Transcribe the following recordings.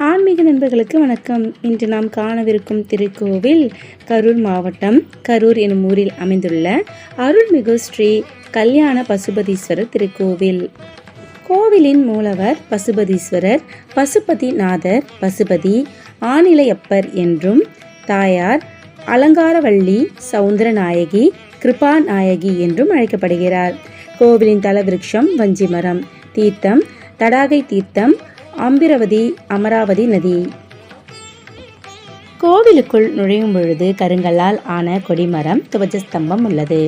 ஆன்மீக நண்பர்களுக்கு வணக்கம். இன்று நாம் காணவிருக்கும் திருக்கோவில் கரூர் மாவட்டம் கரூர் எனும் ஊரில் அமைந்துள்ள அருள்மிகு ஸ்ரீ கல்யாண பசுபதீஸ்வரர் திருக்கோவில். கோவிலின் மூலவர் பசுபதீஸ்வரர், பசுபதிநாதர், பசுபதி ஆனிலையப்பர் என்றும், தாயார் அலங்காரவள்ளி சவுந்தரநாயகி கிருபாநாயகி என்றும் அழைக்கப்படுகிறார். கோவிலின் தலவிருட்சம் வஞ்சி மரம். தீர்த்தம் தடாகை தீர்த்தம், அம்பிரவதி அமராவதி நதி. கோவிலுக்குள் நுழையும் பொழுது கருங்கல்லால் ஆன கொடிமரம் துவஜஸ்தம்பம் உள்ளது.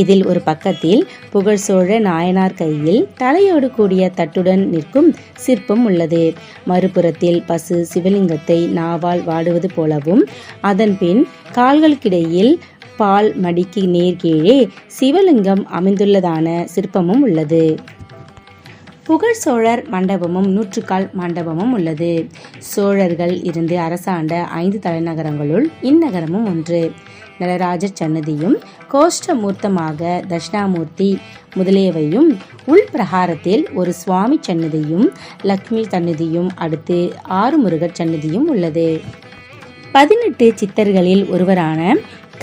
இதில் ஒரு பக்கத்தில் புகழ் சோழ நாயனார் கையில் தலையோடு கூடிய தட்டுடன் நிற்கும் சிற்பம் உள்ளது. மறுபுறத்தில் பசு சிவலிங்கத்தை நாவால் வாடுவது போலவும், அதன் பின் கால்களுக்கிடையில் பால் மடிக்கு நேர்கீழே சிவலிங்கம் அமைந்துள்ளதான சிற்பமும் உள்ளது. புகழ் சோழர் மண்டபமும் நூற்றுக்கால் மண்டபமும் உள்ளது. சோழர்கள் இருந்து அரசாண்ட 5 தலைநகரங்களுள் இந்நகரமும் ஒன்று. நடராஜர் சன்னதியும் கோஷ்டமூர்த்தமாக தட்சிணாமூர்த்தி முதலியவையும், உள் பிரகாரத்தில் ஒரு சுவாமி சன்னதியும் லக்ஷ்மி சன்னதியும் அடுத்து 6 முருகர் சன்னதியும் உள்ளது. 18 சித்தர்களில் ஒருவரான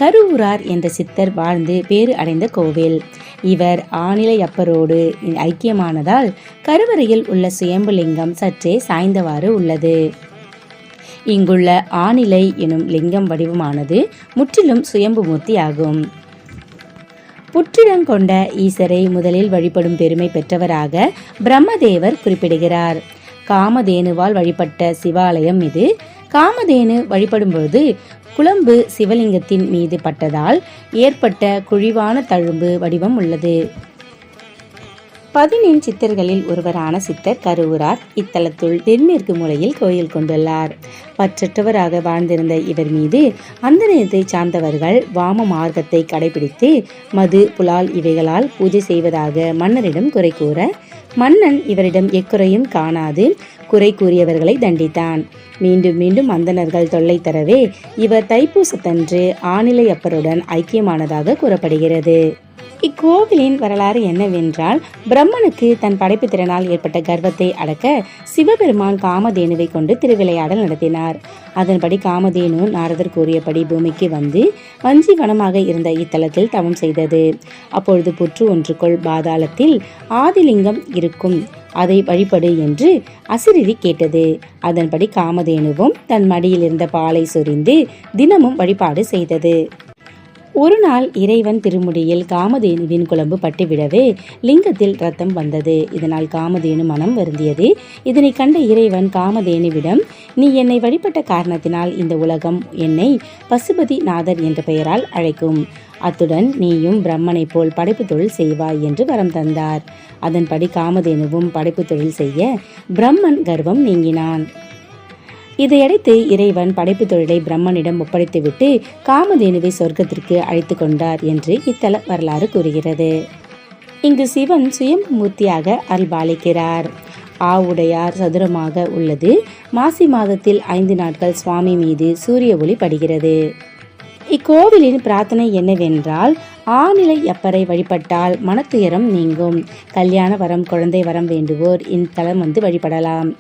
கருவூரார் என்ற சித்தர் வாழ்ந்து பேறு அடைந்த கோவில். இவர் ஆனிலையப்பரோடு ஐக்கியமானதால் கருவறையில் உள்ள சுயம்புலிங்கம் சற்றே சாய்ந்தவாறு உள்ளது. இங்குள்ள ஆனிலை எனும் லிங்கம் வடிவமானது முற்றிலும் சுயம்புமூர்த்தி ஆகும். புற்றிடங்கொண்ட ஈசரை முதலில் வழிபடும் பெருமை பெற்றவராக பிரம்மதேவர் குறிப்பிடுகிறார். காமதேனுவால் வழிபட்ட சிவாலயம் இது. காமதேனு வழிபடும் பொழுது குழம்பு சிவலிங்கத்தின் மீது பட்டதால் ஏற்பட்ட குழிவான தழும்பு வடிவம் உள்ளது. 18 சித்தர்களில் ஒருவரான சித்தர் கருவூரார் இத்தலத்துள் தென்மேற்கு மூலையில் கோயில் கொண்டுள்ளார். பற்றற்றவராக வாழ்ந்திருந்த இவர் மீது அந்தணத்தை சார்ந்தவர்கள் வாம மார்க்கத்தை கடைபிடித்து மது புலால் இவைகளால் பூஜை செய்வதாக மன்னரிடம் குறை கூற, மன்னன் இவரிடம் எக்குறையும் காணாது குறை கூறியவர்களை தண்டித்தான். மீண்டும் மீண்டும் அந்தணர்கள் தொல்லை தரவே இவர் தைப்பூசத்தன்று ஆனிலையப்பருடன் ஐக்கியமானதாக கூறப்படுகிறது. இக்கோவிலின் வரலாறு என்னவென்றால், பிரம்மனுக்கு தன் படைப்பு திறனால் ஏற்பட்ட கர்வத்தை அடக்க சிவபெருமான் காமதேனுவை கொண்டு திருவிளையாடல் நடத்தினார். அதன்படி காமதேனு நாரதர் கூறியபடி பூமிக்கு வந்து வஞ்சி வனமாக இருந்த இத்தலத்தில் தவம் செய்தது. அப்பொழுது புற்று ஒன்றுக்குள் பாதாளத்தில் ஆதிலிங்கம் இருக்கும், அதை வழிபடு என்று அசிரிரி கேட்டது. அதன்படி காமதேனுவும் தன் மடியில் இருந்த பாலை சொரிந்து தினமும் வழிபாடு செய்தது. ஒரு நாள் இறைவன் திருமுடியில் காமதேனுவின் குழம்பு பட்டுவிடவே லிங்கத்தில் ரத்தம் வந்தது. இதனால் காமதேனு மனம் வருந்தியது. இதனை கண்ட இறைவன் காமதேனுவிடம், நீ என்னை வழிபட்ட காரணத்தினால் இந்த உலகம் என்னை பசுபதிநாதர் என்ற பெயரால் அழைக்கும். அத்துடன் நீயும் பிரம்மனை போல் படைப்பு தொழில் செய்வாய் என்று வரம் தந்தார். அதன்படி காமதேனுவும் படைப்பு தொழில் செய்ய பிரம்மன் கர்வம் நீங்கினான். இதையடுத்து இறைவன் படைப்பு தொழிலை பிரம்மனிடம் ஒப்படைத்துவிட்டு காமதேனுவை சொர்க்கத்திற்கு அழைத்து கொண்டார் என்று இத்தல வரலாறு கூறுகிறது. இங்கு சிவன் சுயம்புமூர்த்தியாக அருள்பாலிக்கிறார். ஆவுடையார் சதுரமாக உள்ளது. மாசி மாதத்தில் 5 நாட்கள் சுவாமி மீது சூரிய ஒளி படுகிறது. இக்கோவிலின் பிரார்த்தனை என்னவென்றால், ஆனிலையப்பரை வழிபட்டால் மனத்துயரம் நீங்கும். கல்யாண வரம், குழந்தை வரம் வேண்டுவோர் இத்தலம் வந்து வழிபடலாம்.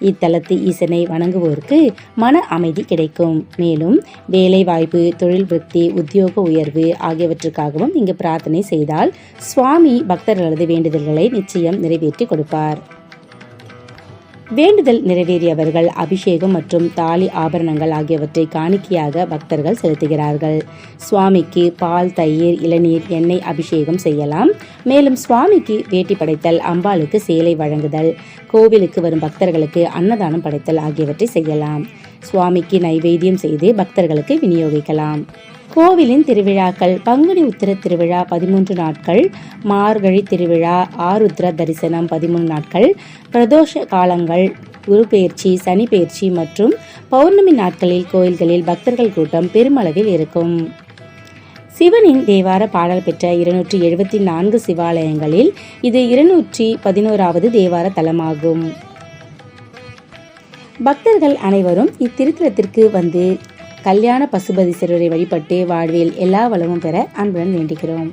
இத்தலத்து ஈசனை வணங்குவோருக்கு மன அமைதி கிடைக்கும். மேலும் வேலை வாய்ப்பு, தொழில் விருத்தி, உத்தியோக உயர்வு ஆகியவற்றுக்காகவும் இங்கு பிரார்த்தனை செய்தால் சுவாமி பக்தர்களது வேண்டுதல்களை நிச்சயம் நிறைவேற்றி கொடுப்பார். வேண்டுதல் நிறைவேறியவர்கள் அபிஷேகம் மற்றும் தாலி ஆபரணங்கள் ஆகியவற்றை காணிக்கையாக பக்தர்கள் செலுத்துகிறார்கள். சுவாமிக்கு பால், தயிர், இளநீர், எண்ணெய் அபிஷேகம் செய்யலாம். மேலும் சுவாமிக்கு வேட்டி படைத்தல், அம்பாளுக்கு சேலை வழங்குதல், கோவிலுக்கு வரும் பக்தர்களுக்கு அன்னதானம் படைத்தல் ஆகியவற்றை செய்யலாம். சுவாமிக்கு நைவேத்தியம் செய்து பக்தர்களுக்கு விநியோகிக்கலாம். கோவிலின் திருவிழாக்கள்: பங்குனி உத்திர திருவிழா 13 நாட்கள், மார்கழி திருவிழா, ஆருத்ர தரிசனம் 13 நாட்கள், பிரதோஷ காலங்கள், குரு பெயர்ச்சி, சனி பெயர்ச்சி மற்றும் பௌர்ணமி நாட்களில் கோயில்களில் பக்தர்கள் கூட்டம் பெருமளவில் இருக்கும். சிவனின் தேவார பாடல் பெற்ற 274 சிவாலயங்களில் இது 211வது தேவார தலமாகும். பக்தர்கள் அனைவரும் இத்திருத்தலத்திற்கு வந்து கல்யாண பசுபதீஸ்வரரை வழிபட்டு வாழ்வில் எல்லா வளமும் பெற அன்புடன் வேண்டுகிறோம்.